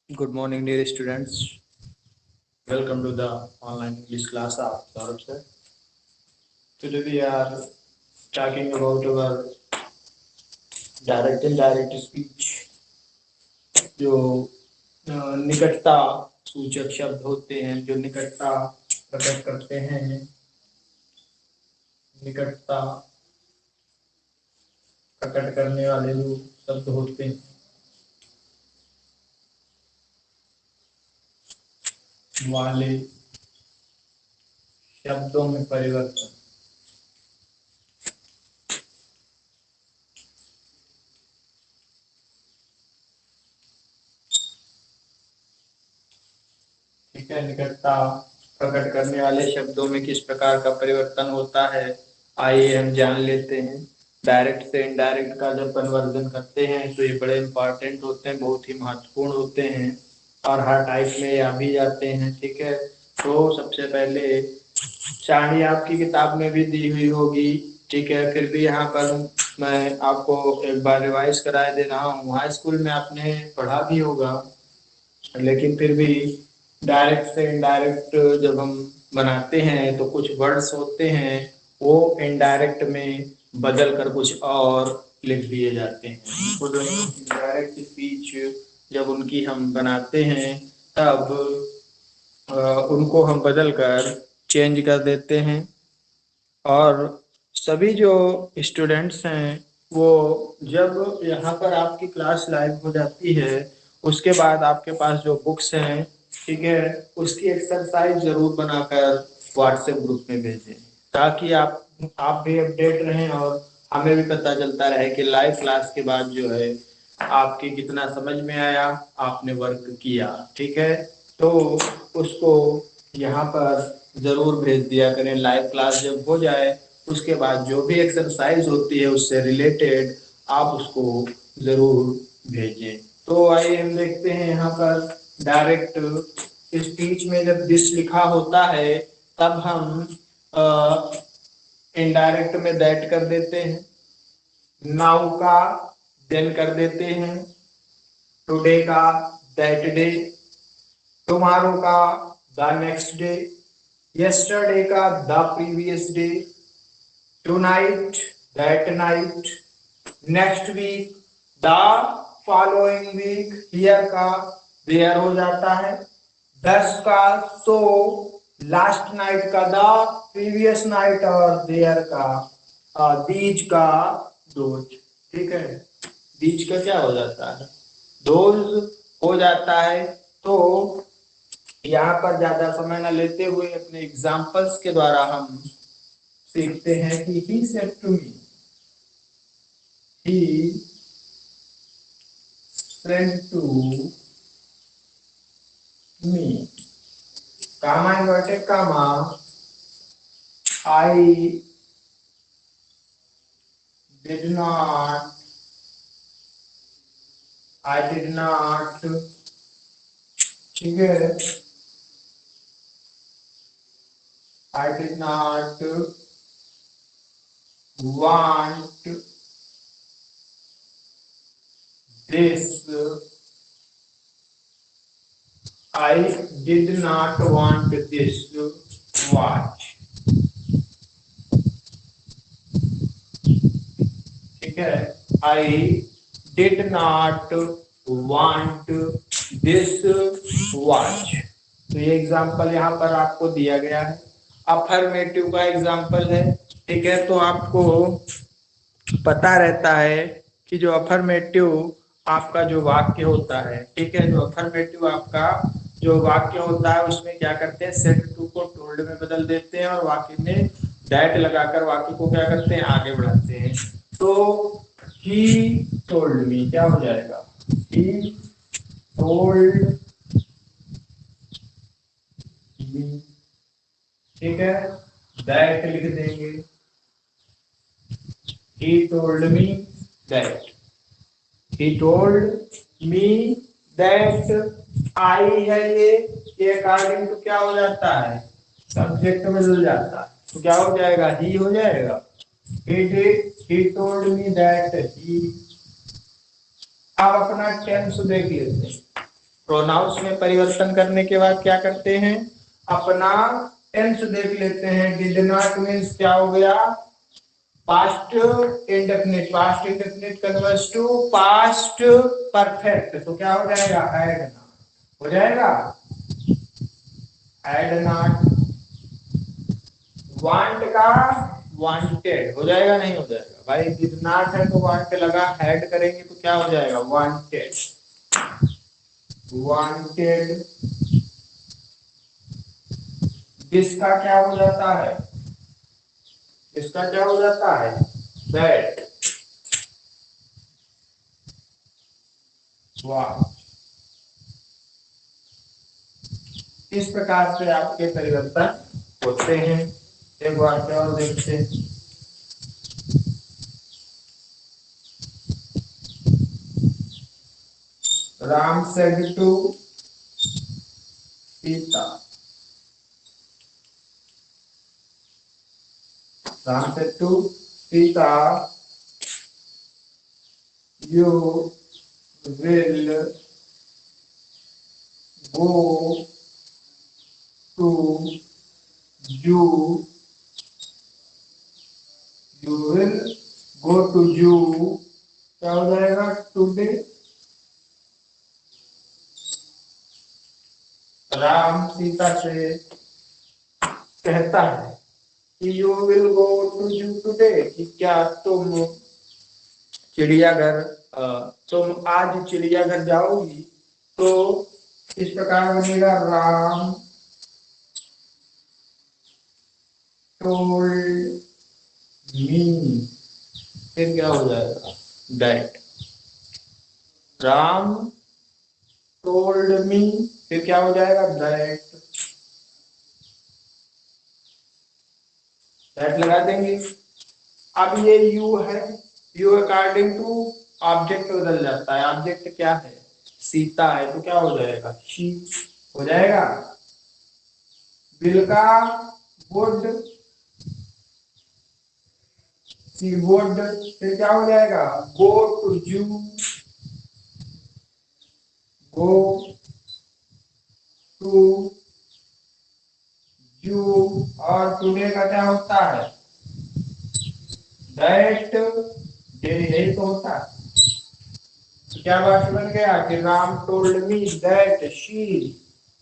Good morning, dear students. Welcome to the online English class of Saurabh sir. Today we are talking about our direct and indirect speech. जो निकटता सूचक शब्द होते हैं, जो निकटता प्रकट करते हैं, निकटता प्रकट करने वाले जो शब्द होते हैं, वाले शब्दों में परिवर्तन। ठीक है, निकटता प्रकट करने वाले शब्दों में किस प्रकार का परिवर्तन होता है, आइए हम जान लेते हैं। डायरेक्ट से इनडायरेक्ट का जब कन्वर्जन करते हैं तो ये बड़े इंपॉर्टेंट होते हैं, बहुत ही महत्वपूर्ण होते हैं और हर टाइप में आ भी जाते हैं। ठीक है, तो सबसे पहले चाहे आपकी किताब में भी दी हुई होगी, ठीक है, फिर भी यहाँ पर मैं आपको एक बार रिवाइज कराए दे रहा हूँ। हाई स्कूल में आपने पढ़ा भी होगा, लेकिन फिर भी डायरेक्ट से इनडायरेक्ट जब हम बनाते हैं तो कुछ वर्ड्स होते हैं वो इनडायरेक्ट में बदल कर कुछ और लिख दिए जाते हैं। तो जो इनडायरेक्ट स्पीच जब उनकी हम बनाते हैं तब उनको हम बदल कर चेंज कर देते हैं और सभी जो स्टूडेंट्स हैं वो जब यहाँ पर आपकी क्लास लाइव हो जाती है उसके बाद आपके पास जो बुक्स हैं, ठीक है, उसकी एक्सरसाइज जरूर बनाकर व्हाट्सएप ग्रुप में भेजें ताकि आप भी अपडेट रहें और हमें भी पता चलता रहे कि लाइव क्लास के बाद जो है आपकी कितना समझ में आया, आपने वर्क किया। ठीक है, तो उसको यहाँ पर जरूर भेज दिया करें। लाइव क्लास जब हो जाए उसके बाद जो भी एक्सरसाइज होती है उससे रिलेटेड आप उसको जरूर भेजें। तो आइए हम देखते हैं यहाँ पर डायरेक्ट स्पीच में जब दिस लिखा होता है तब हम इनडायरेक्ट में दैट कर देते हैं, नाउ का देन कर देते हैं, टुडे का दैट डे, टुमारो का द नेक्स्ट डे, yesterday का the previous day, tonight that night, next week the following week, here का there हो जाता है, 10 का so, last night का the previous night और there का these का those। ठीक है, these का क्या हो जाता है, those हो जाता है। तो यहाँ पर ज्यादा समय न लेते हुए अपने एग्जाम्पल्स के द्वारा हम सीखते हैं कि he said to me, he said to me, comma inverted comma, I did not ठीक है, I did not want this, I did not want this watch। ठीक है, I did not want this watch। तो ये example यहाँ पर आपको दिया गया है, अफर्मेटिव का एग्जाम्पल है। ठीक है, तो आपको पता रहता है कि जो अफर्मेटिव आपका जो वाक्य होता है, ठीक है, जो अफर्मेटिव आपका जो वाक्य होता है उसमें क्या करते हैं, सेड टू को टोल्ड में बदल देते हैं और वाक्य में दैट लगाकर वाक्य को क्या करते हैं, आगे बढ़ाते हैं। तो ही टोल्ड मी क्या हो जाएगा, ही टोल्ड मी। ठीक है, दैट लिख देंगे, he told me that, he told me that, I है ये अकॉर्डिंग टू क्या हो जाता है, सब्जेक्ट में बदल जाता है, तो क्या हो जाएगा, ही हो जाएगा। he told me that he। अब अपना टेंस देख लेते हैं, प्रोनाउंस में परिवर्तन करने के बाद क्या करते हैं, अपना टेंस देख लेते हैं। डिड नॉट मीन्स क्या हो गया, past indefinite, past indefinite converts to past perfect, तो क्या हो जाएगा, हैड नॉट हो जाएगा, हैड नॉट। वांट का वांटेड हो जाएगा, नहीं हो जाएगा भाई, डिड नॉट है तो वांट लगा, ऐड करेंगे तो क्या हो जाएगा, वांटेड, वांटेड। जिसका क्या हो जाता है, इसका क्या हो जाता है, दैट, वाह। इस प्रकार से आपके परिवर्तन होते हैं। एक वाक्य और देखते हैं। Ram said to Sita, Ram said to Sita, you will go to zoo, you will go to zoo, क्या हो जाएगा, टुडे। राम सीता से कहता है कि यू विल गो टू जू टुडे, कि क्या तुम चिड़ियाघर, तुम आज चिड़ियाघर जाओगी, तो इस प्रकार बनेगा, राम टोल्ड मी, फिर क्या हो जाएगा, दैट, राम टोल्ड मी, फिर क्या हो जाएगा, दैट लगा देंगे। अब ये यू है, यू अकॉर्डिंग टू ऑब्जेक्ट बदल जाता है, ऑब्जेक्ट क्या है, सीता है, तो क्या हो जाएगा, शी हो जाएगा। बिल का वुड, सी वुड, फिर क्या हो जाएगा, गो टू जू, गो टू जू, और टुडे का क्या होता है, दैट डे, यही तो होता है। तो क्या बात बन गया कि Ram told me that she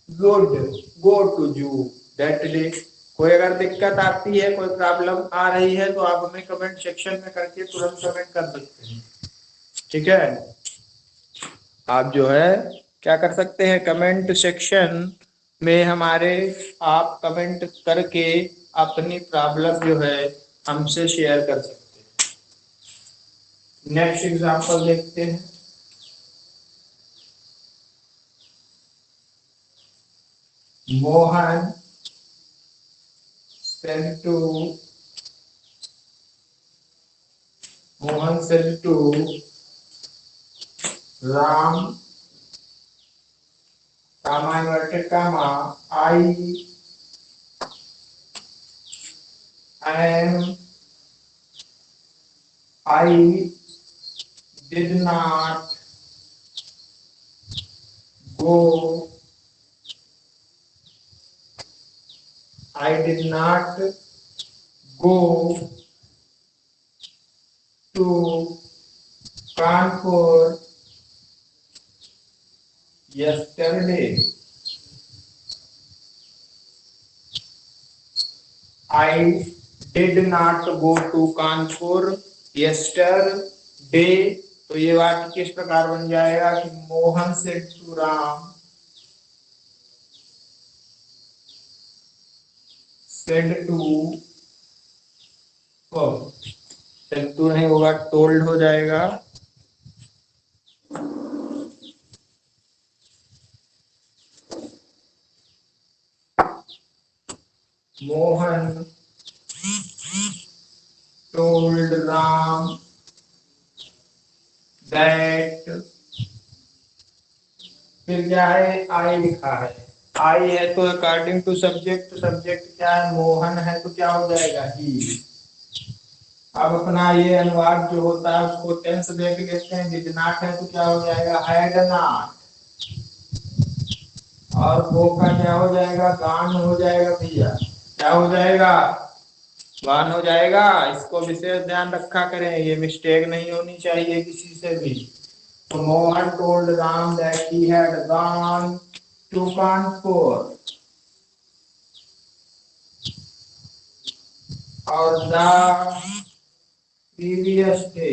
would go to zoo that day. कोई अगर दिक्कत आती है, कोई प्रॉब्लम आ रही है, तो आप हमें कमेंट सेक्शन में करके तुरंत कमेंट कर सकते हैं, ठीक है। आप जो है क्या कर सकते हैं, कमेंट सेक्शन में हमारे आप कमेंट करके अपनी प्रॉब्लम जो है हमसे शेयर कर सकते हैं। नेक्स्ट एग्जांपल देखते हैं। Mohan said to, Mohan said to Ram, comma inverted comma, I did not go, I did not go to Kanpur yesterday. I did not go to Kanpur yesterday। तो ये वाक्य किस प्रकार बन जाएगा कि Mohan said to Ram, said to, said to नहीं होगा, टोल्ड हो जाएगा। मोहन told Ram that, फिर क्या है, आई लिखा है, आई है तो अकॉर्डिंग टू सब्जेक्ट, सब्जेक्ट क्या है, मोहन है, तो क्या हो जाएगा, ही। अब अपना ये अनुवाद जो होता है उसको टेंस देख लेते हैं। डिड नॉट है तो क्या हो जाएगा, हैड नॉट, और गो का क्या हो जाएगा, गान हो जाएगा भैया। क्या हो जाएगा, गान हो जाएगा। इसको विशेष ध्यान रखा करें, ये मिस्टेक नहीं होनी चाहिए किसी से भी। तो Mohan told Ram that he had gone to Kanpur और द प्रीवियस डे।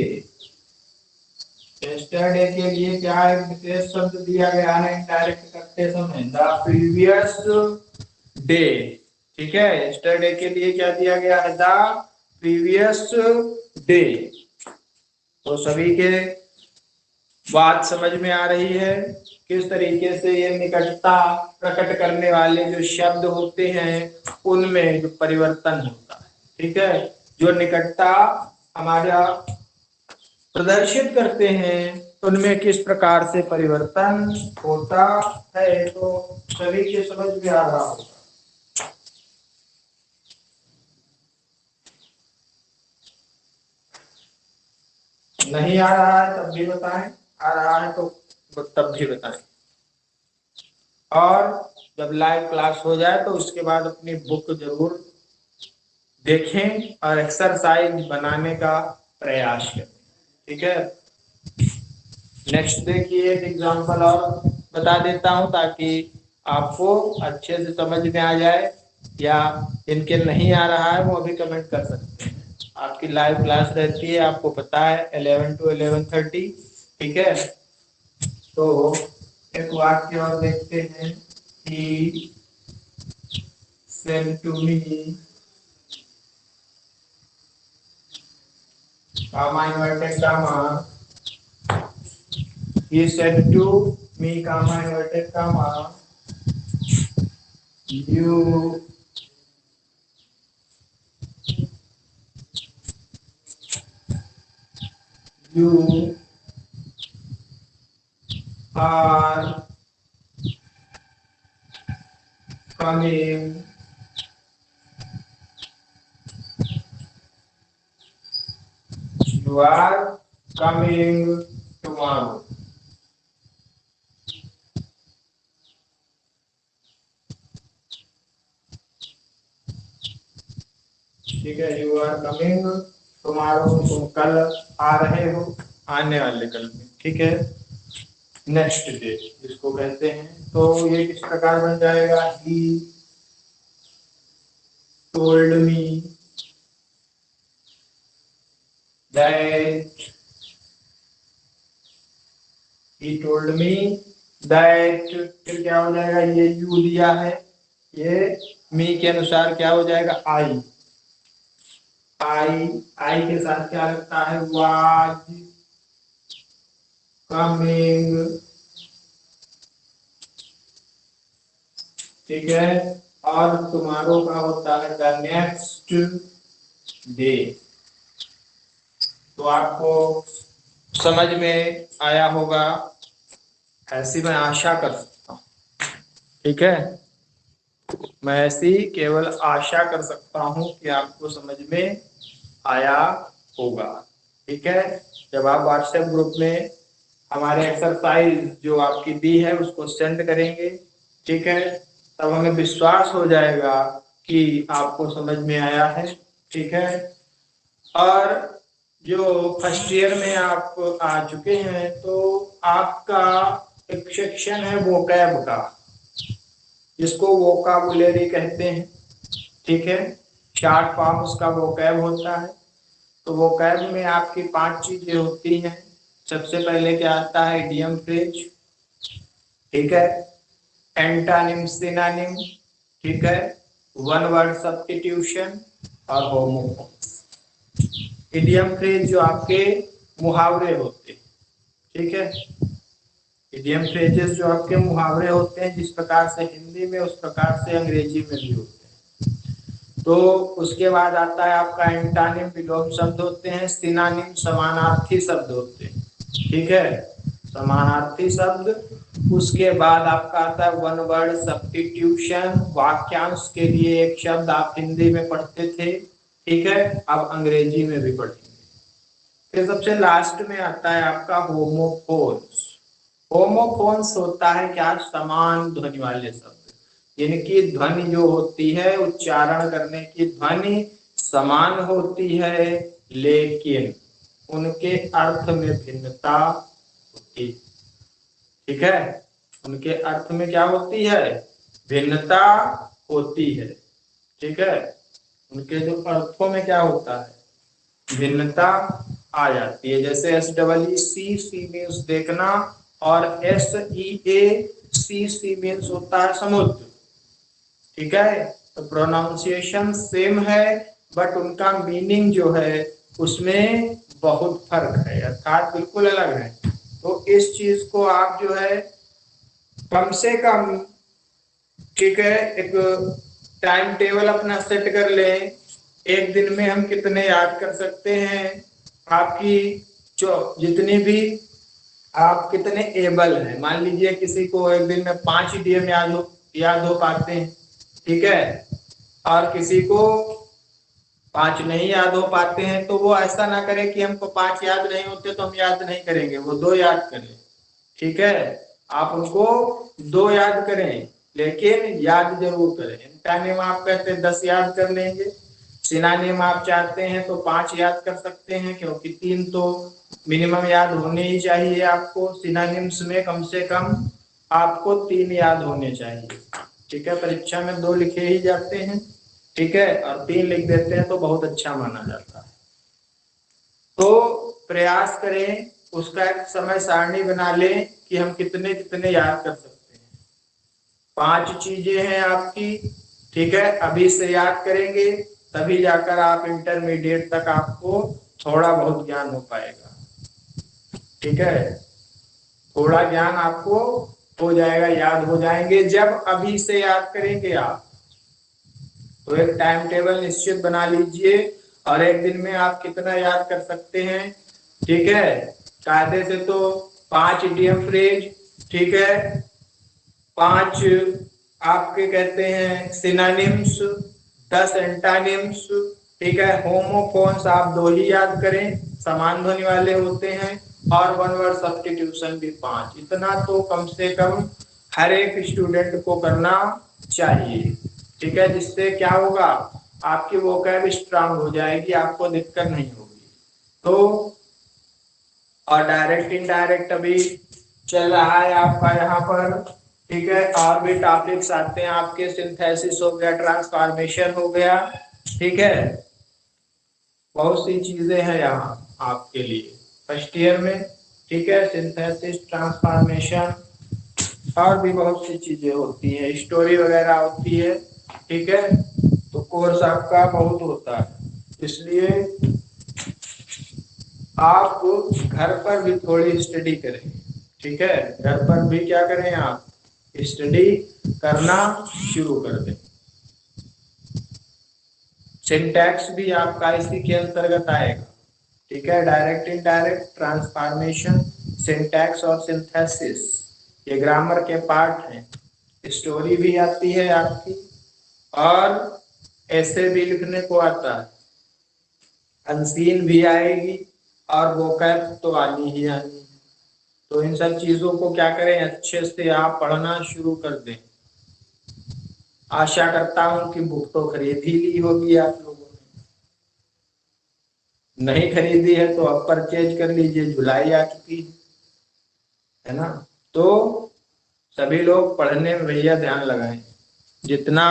यस्टरडे के लिए क्या एक विशेष शब्द दिया गया है इनडायरेक्ट करते समय, द प्रीवियस डे। ठीक है, यस्टरडे के लिए क्या दिया गया है, द प्रीवियस डे। तो सभी के बात समझ में आ रही है किस तरीके से ये निकटता प्रकट करने वाले जो शब्द होते हैं उनमें जो परिवर्तन होता है। ठीक है, जो निकटता हमारा प्रदर्शित करते हैं उनमें किस प्रकार से परिवर्तन होता है, तो सभी के समझ में आ रहा होगा। नहीं आ रहा है तब भी बताएं, आ रहा है तो तब भी बताएं। और जब लाइव क्लास हो जाए तो उसके बाद अपनी बुक जरूर देखें और एक्सरसाइज बनाने का प्रयास करें। ठीक है, नेक्स्ट देखिए एक एग्जांपल और बता देता हूं ताकि आपको अच्छे से समझ में आ जाए, या इनके नहीं आ रहा है वो अभी कमेंट कर सकते हैं। आपकी लाइव क्लास रहती है, आपको पता है 11 to 11:30। ठीक है, तो एक वाक्य और देखते हैं कि send to me comma inverted comma, he said to me comma inverted comma, you are coming you are coming tomorrow। ठीक है, यू आर कमिंग टुमारो, तुम कल आ रहे हो, आने वाले कल में। ठीक है, नेक्स्ट डे जिसको कहते हैं, तो ये किस प्रकार बन जाएगा, he told me that, he told me that, फिर क्या हो जाएगा, ये यू दिया है, ये मी के अनुसार क्या हो जाएगा, आई। आई के साथ क्या लगता है, वाज कमिंग। ठीक है, और टुमारो का होता है द नेक्स्ट डे। तो आपको समझ में आया होगा, ऐसी मैं आशा कर सकता हूँ। ठीक है, मैं ऐसी केवल आशा कर सकता हूँ कि आपको समझ में आया होगा। ठीक है, जब आप व्हाट्सएप ग्रुप में हमारे एक्सरसाइज जो आपकी दी है उसको सेंड करेंगे, ठीक है, तब हमें विश्वास हो जाएगा कि आपको समझ में आया है। ठीक है, और जो फर्स्ट ईयर में आप आ चुके हैं तो आपका एक सेक्शन है वोकैब का, जिसको वोकाबुलरी कहते हैं। ठीक है, शॉर्ट फॉर्म उसका वोकैब होता है। तो वोकैब में आपकी 5 चीजें होती हैं। सबसे पहले क्या आता है, इडियम फ्रेज। ठीक है, एंटानिम सिनोनिम। ठीक है, वन वर्ड सब्स्टिट्यूशन और होमोफोन्स। इडियम फ्रेज जो आपके मुहावरे होते हैं। ठीक है, इडियम फ्रेजेस जो आपके मुहावरे होते हैं, जिस प्रकार से हिंदी में उस प्रकार से अंग्रेजी में भी होते हैं। तो उसके बाद आता है आपका एंटानिम, विलोम शब्द होते हैं। सिनोनिम, समानार्थी शब्द होते हैं। ठीक है, समानार्थी शब्द। उसके बाद आपका आता है वन वर्ड सब्स्टिट्यूशन, वाक्यांश के लिए एक शब्द आप हिंदी में पढ़ते थे, ठीक है, अब अंग्रेजी में भी पढ़ेंगे। फिर सबसे लास्ट में आता है आपका होमोफोन्स। होमोफोन्स होता है क्या, समान ध्वनि वाले शब्द, इनकी ध्वनि जो होती है, उच्चारण करने की ध्वनि समान होती है, लेकिन उनके अर्थ में भिन्नता होती है। ठीक है, उनके अर्थ में क्या होती है, भिन्नता होती है। ठीक है, उनके जो अर्थों में क्या होता है, भिन्नता आ जाती है। जैसे SEE सी मीन्स देखना, और SEAC मीन्स होता है समुद्र। ठीक है, तो प्रोनाउंसिएशन सेम है, बट उनका मीनिंग जो है उसमें बहुत फर्क है, अर्थात बिल्कुल अलग है। तो इस चीज को आप जो है कम से कम, ठीक है, एक टाइम टेबल अपना सेट कर लें, एक दिन में हम कितने याद कर सकते हैं, आपकी जो जितनी भी आप कितने एबल हैं। मान लीजिए किसी को एक दिन में 5 इडियम याद हो पाते हैं, ठीक है, और किसी को 5 नहीं याद हो पाते हैं, तो वो ऐसा ना करे कि हमको 5 याद नहीं होते तो हम याद नहीं करेंगे, वो 2 याद करें। ठीक है, आप उनको 2 याद करें, लेकिन याद जरूर करें। एंटोनिम आप कहते हैं 10 याद कर लेंगे, सिनोनिम आप चाहते हैं तो 5 याद कर सकते हैं, क्योंकि 3 तो मिनिमम याद होने ही चाहिए आपको। सिनोनिम्स में कम से कम आपको 3 याद होने चाहिए। ठीक है, परीक्षा में 2 लिखे ही जाते हैं, ठीक है, और 3 लिख देते हैं तो बहुत अच्छा माना जाता है। तो प्रयास करें, उसका एक समय सारणी बना लें कि हम कितने कितने याद कर सकते हैं। 5 चीजें हैं आपकी, ठीक है, अभी से याद करेंगे तभी जाकर आप इंटरमीडिएट तक आपको थोड़ा बहुत ज्ञान हो पाएगा। ठीक है, थोड़ा ज्ञान आपको हो जाएगा, याद हो जाएंगे जब अभी से याद करेंगे आप। तो एक टाइम टेबल निश्चित बना लीजिए, और एक दिन में आप कितना याद कर सकते हैं। ठीक है, कायदे से तो 5 इडियम फ्रेज, ठीक है, 5 आपके कहते हैं सिनोनिम्स, 10 एंटोनिम्स। ठीक है, होमोफोन्स आप 2 ही याद करें, समान ध्वनि वाले होते हैं, और 1 वर्ड सब्स्टिट्यूशन भी 5। इतना तो कम से कम हर एक स्टूडेंट को करना चाहिए। ठीक है, जिससे क्या होगा, आपकी वोकैब स्ट्रांग हो जाएगी, आपको दिक्कत नहीं होगी। तो और डायरेक्ट इनडायरेक्ट अभी चल रहा है आपका यहाँ पर। ठीक है, और भी टॉपिक्स आते हैं आपके, सिंथेसिस हो गया, ट्रांसफॉर्मेशन हो गया। ठीक है, बहुत सी चीजें हैं यहाँ आपके लिए फर्स्ट ईयर में। ठीक है, सिंथेसिस, ट्रांसफॉर्मेशन, और भी बहुत सी चीजें होती हैं, स्टोरी वगैरह होती है। ठीक है, तो कोर्स आपका बहुत होता है, इसलिए आप घर पर भी थोड़ी स्टडी करें। ठीक है, घर पर भी क्या करें, आप स्टडी करना शुरू कर दें। सिंटैक्स भी आपका इसी के अंतर्गत आएगा। ठीक है, डायरेक्ट इनडायरेक्ट, ट्रांसफॉर्मेशन, सिंटैक्स और सिंथेसिस, ये ग्रामर के पार्ट हैं। स्टोरी भी आती है आपकी, और ऐसे भी लिखने को आता है, अनसीन भी आएगी, और वोकैब तो आनी ही आनी है। तो इन सब चीजों को क्या करें, अच्छे से आप पढ़ना शुरू कर दें। आशा करता हूं कि बुक तो खरीद ही ली होगी आप लोगों ने, नहीं खरीदी है तो अब परचेज कर लीजिए, जुलाई आ चुकी है ना। तो सभी लोग पढ़ने में भैया ध्यान लगाएं, जितना